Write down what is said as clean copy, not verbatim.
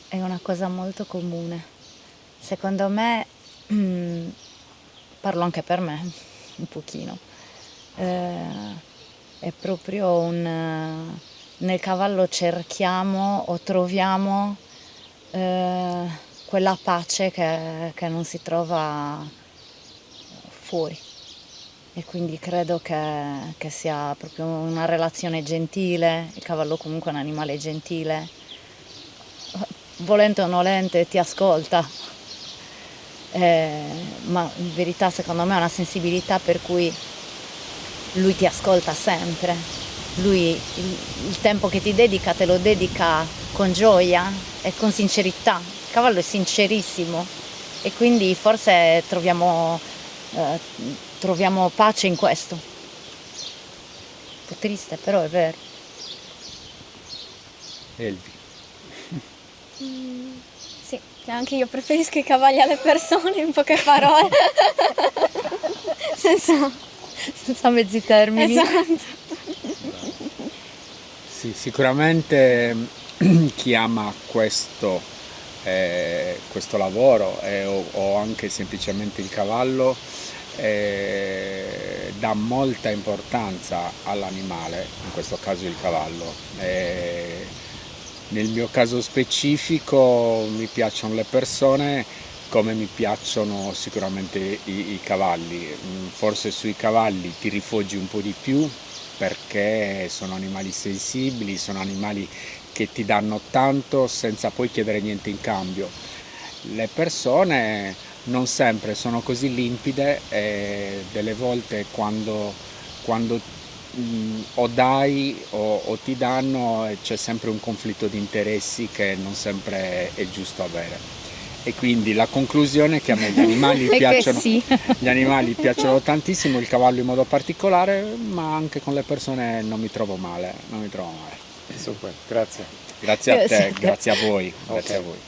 è una cosa molto comune. Secondo me, parlo anche per me, un pochino, è proprio nel cavallo cerchiamo o troviamo quella pace che non si trova fuori. E quindi credo che sia proprio una relazione gentile, il cavallo comunque è un animale gentile, volente o nolente ti ascolta, ma in verità secondo me è una sensibilità per cui lui ti ascolta sempre, lui il tempo che ti dedica te lo dedica con gioia e con sincerità, il cavallo è sincerissimo e quindi forse troviamo pace in questo. Un po' triste, però è vero. Elvi. Sì, anche io preferisco i cavalli alle persone, in poche parole. Senza mezzi termini. Esatto. Sì, sicuramente chi ama questo lavoro o anche semplicemente il cavallo dà molta importanza all'animale, in questo caso il cavallo. Nel mio caso specifico mi piacciono le persone come mi piacciono sicuramente i cavalli. Forse sui cavalli ti rifugi un po' di più perché sono animali sensibili, sono animali che ti danno tanto senza poi chiedere niente in cambio. Le persone non sempre sono così limpide e delle volte quando o dai o ti danno c'è sempre un conflitto di interessi che non sempre è giusto avere. E quindi la conclusione è che a me gli animali piacciono, sì. gli animali piacciono tantissimo, il cavallo in modo particolare, ma anche con le persone non mi trovo male, non mi trovo male. Super, grazie. Grazie a te, Grazie a te. grazie a voi, Ok. grazie a voi.